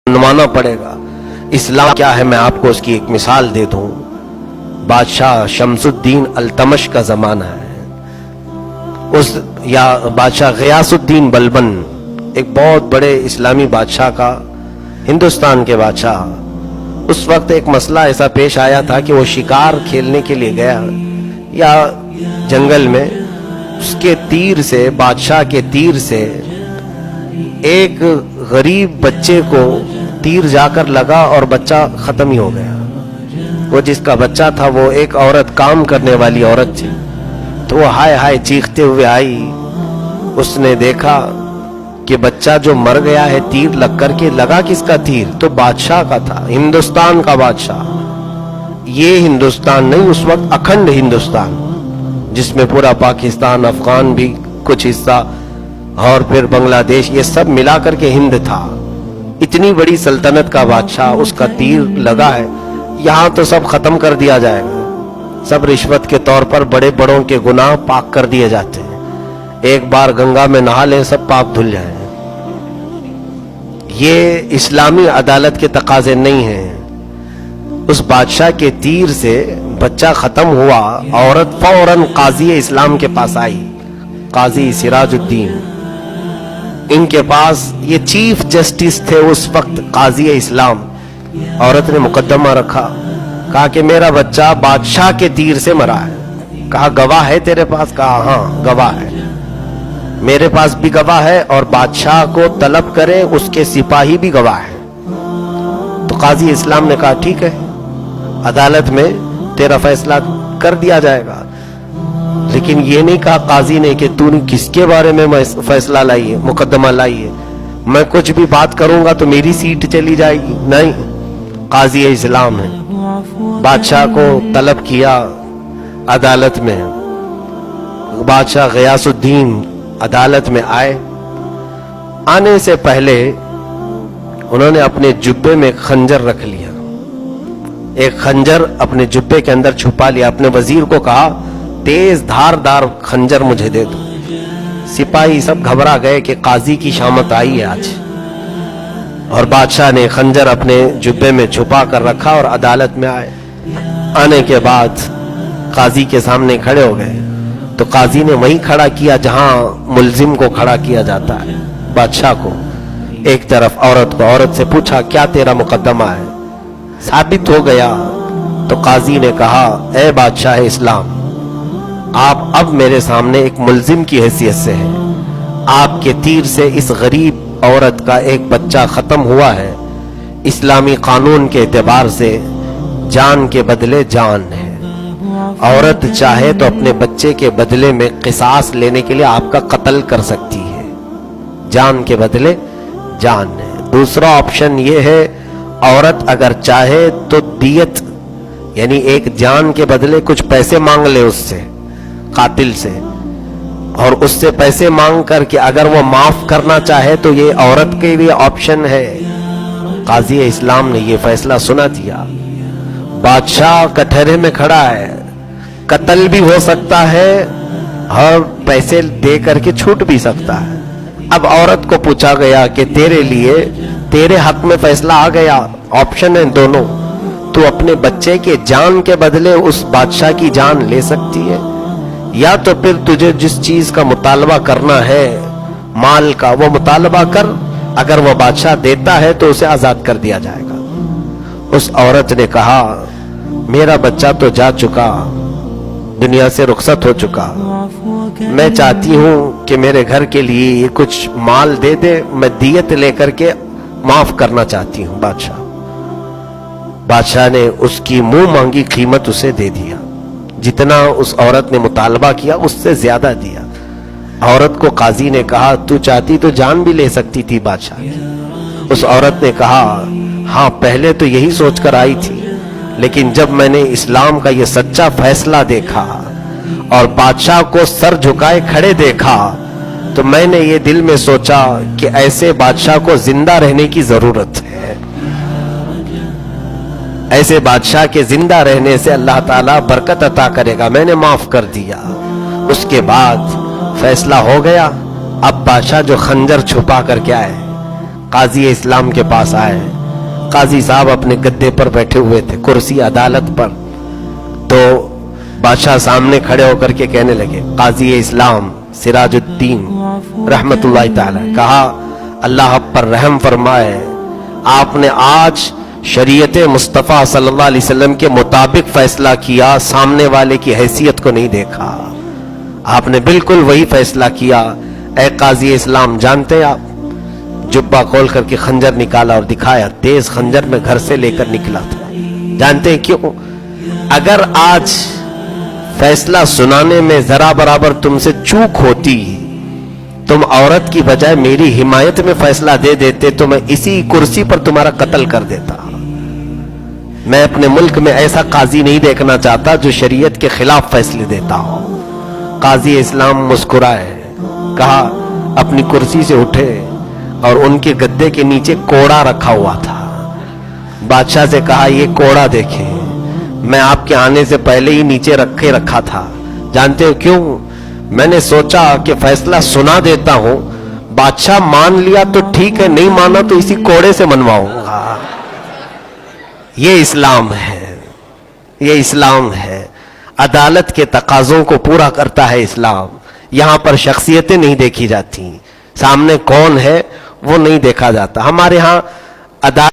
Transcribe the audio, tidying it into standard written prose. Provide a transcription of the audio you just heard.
मनवाना पड़ेगा। इस्लाम क्या है, मैं आपको उसकी एक मिसाल दे दूं। बादशाह शमसुद्दीन अल्तमश का जमाना है, या बादशाह गियासुद्दीन बलबन, एक बहुत बड़े इस्लामी बादशाह का, हिंदुस्तान के बादशाह। उस वक्त एक मसला ऐसा पेश आया था कि वो शिकार खेलने के लिए गया या जंगल में, उसके तीर से, बादशाह के तीर से एक गरीब बच्चे को तीर जाकर लगा और बच्चा खत्म ही हो गया। वो जिसका बच्चा था वो एक औरत, काम करने वाली औरत थी, तो वो हाय हाय चीखते हुए आई। उसने देखा कि बच्चा जो मर गया है तीर लग करके, लगा किसका तीर, तो बादशाह का था, हिंदुस्तान का बादशाह। ये हिंदुस्तान नहीं, उस वक्त अखंड हिंदुस्तान, जिसमें पूरा पाकिस्तान, अफगान भी कुछ हिस्सा और फिर बांग्लादेश, ये सब मिला करके हिंद था। इतनी बड़ी सल्तनत का बादशाह, उसका तीर लगा है। यहां तो सब खत्म कर दिया जाएगा, सब रिश्वत के तौर पर बड़े बड़ों के गुनाह पाक कर दिए जाते हैं। एक बार गंगा में नहा लें, सब पाप धुल जाए। ये इस्लामी अदालत के तकाजे नहीं हैं। उस बादशाह के तीर से बच्चा खत्म हुआ, औरत फौरन काजी इस्लाम के पास आई, काजी सिराजुद्दीन। इनके पास ये चीफ जस्टिस थे उस वक्त, काजी इस्लाम। औरत ने मुकदमा रखा, कहा कि मेरा बच्चा बादशाह के तीर से मरा है। कहा गवाह है तेरे पास? कहा हाँ गवाह है, मेरे पास भी गवाह है, और बादशाह को तलब करे उसके सिपाही भी गवाह है। तो काजी इस्लाम ने कहा ठीक है, अदालत में तेरा फैसला कर दिया जाएगा। लेकिन ये नहीं कहा काजी ने कि तूने किसके बारे में फैसला लाई है, मुकदमा लाई है, मैं कुछ भी बात करूंगा तो मेरी सीट चली जाएगी। नहीं, काजी इस्लाम है। बादशाह को तलब किया अदालत में। बादशाह गियासुद्दीन अदालत में आए। आने से पहले उन्होंने अपने जुब्बे में खंजर रख लिया, एक खंजर अपने जुब्बे के अंदर छुपा लिया। अपने वजीर को कहा तेज धारदार खंजर मुझे दे दो। सिपाही सब घबरा गए कि काजी की शामत आई है आज, और बादशाह ने खंजर अपने जुब्बे में छुपा कर रखा और अदालत में आए। आने के बाद काजी के सामने खड़े हो गए, तो काजी ने वहीं खड़ा किया जहां मुल्जिम को खड़ा किया जाता है, बादशाह को एक तरफ, औरत को। औरत से पूछा क्या तेरा मुकदमा है? साबित हो गया तो काजी ने कहा ए बादशाह इस्लाम, आप अब मेरे सामने एक मुल्जिम की हैसियत से हैं। आपके तीर से इस गरीब औरत का एक बच्चा खत्म हुआ है। इस्लामी कानून के एतबार से जान के बदले जान है। औरत चाहे तो अपने बच्चे के बदले में किसास लेने के लिए आपका कत्ल कर सकती है, जान के बदले जान है। दूसरा ऑप्शन ये है, औरत अगर चाहे तो दियत, यानी एक जान के बदले कुछ पैसे मांग ले उससे, कातिल से, और उससे पैसे मांग करके अगर वो माफ करना चाहे तो ये औरत के लिए ऑप्शन है। काजी इस्लाम ने ये फैसला सुना दिया। बादशाह कटहरे में खड़ा है, कत्ल भी हो सकता है और पैसे दे करके छूट भी सकता है। अब औरत को पूछा गया कि तेरे लिए, तेरे हक में फैसला आ गया, ऑप्शन है दोनों, तू अपने बच्चे के जान के बदले उस बादशाह की जान ले सकती है, या तो फिर तुझे जिस चीज का मुतालबा करना है, माल का, वो मुतालबा कर। अगर वो बादशाह देता है तो उसे आजाद कर दिया जाएगा। उस औरत ने कहा मेरा बच्चा तो जा चुका, दुनिया से रुखसत हो चुका, मैं चाहती हूं कि मेरे घर के लिए ये कुछ माल दे दे, मैं दियत लेकर के माफ करना चाहती हूं। बादशाह ने उसकी मुंह मांगी कीमत उसे दे दिया, जितना उस औरत ने मुतालबा किया उससे ज्यादा दिया। औरत को काजी ने कहा तू चाहती तो जान भी ले सकती थी बादशाह की। उस औरत ने कहा हाँ पहले तो यही सोचकर आई थी, लेकिन जब मैंने इस्लाम का ये सच्चा फैसला देखा और बादशाह को सर झुकाए खड़े देखा, तो मैंने ये दिल में सोचा कि ऐसे बादशाह को जिंदा रहने की जरूरत है। ऐसे बादशाह के जिंदा रहने से अल्लाह ताला बरकत अता करेगा। मैंने माफ कर दिया। उसके बाद फैसला हो गया। अब बादशाह जो खंजर छुपा करके आए, काजी इस्लाम के पास आए, قاضی صاحب اپنے گدے پر بیٹھے ہوئے تھے، کرسی عدالت پر. تو بادشاہ سامنے کھڑے ہو کر کے کہنے لگے، قاضی اسلام سراج الدین رحمت اللہ تعالی، کہا اللہ آپ پر رحم فرمائے، آپ نے آج شریعت مصطفیٰ صلی اللہ علیہ وسلم کے مطابق فیصلہ کیا، سامنے والے کی حیثیت کو نہیں دیکھا، آپ نے بالکل وہی فیصلہ کیا. اے قاضی اسلام، جانتے ہیں آپ، جبہ کھول کر کے خنجر نکالا اور دکھایا، تیز خنجر میں گھر سے لے کر نکلا تھا. جانتے ہیں کیوں؟ اگر آج فیصلہ سنانے میں ذرا برابر تم سے چوک ہوتی، تم عورت کی بجائے میری حمایت میں فیصلہ دے دیتے تو میں اسی کرسی پر تمہارا قتل کر دیتا. میں اپنے ملک میں ایسا قاضی نہیں دیکھنا چاہتا جو شریعت کے خلاف فیصلے دیتا ہو. قاضی اسلام مسکرائے، کہا اپنی کرسی سے اٹھے اور ان کے گدے کے نیچے کوڑا رکھا ہوا تھا. بادشاہ سے کہا یہ کوڑا دیکھیں، میں آپ کے آنے سے پہلے ہی نیچے رکھا تھا. جانتے ہو کیوں؟ میں نے سوچا کہ فیصلہ سنا دیتا ہوں، بادشاہ مان لیا تو ٹھیک ہے، نہیں مانا تو اسی کوڑے سے منواؤں گا. یہ اسلام ہے، یہ اسلام ہے. عدالت کے تقاضوں کو پورا کرتا ہے اسلام. یہاں پر شخصیتیں نہیں دیکھی جاتی، سامنے کون ہے وہ نہیں دیکھا جاتا. ہمارے ہاں عدالت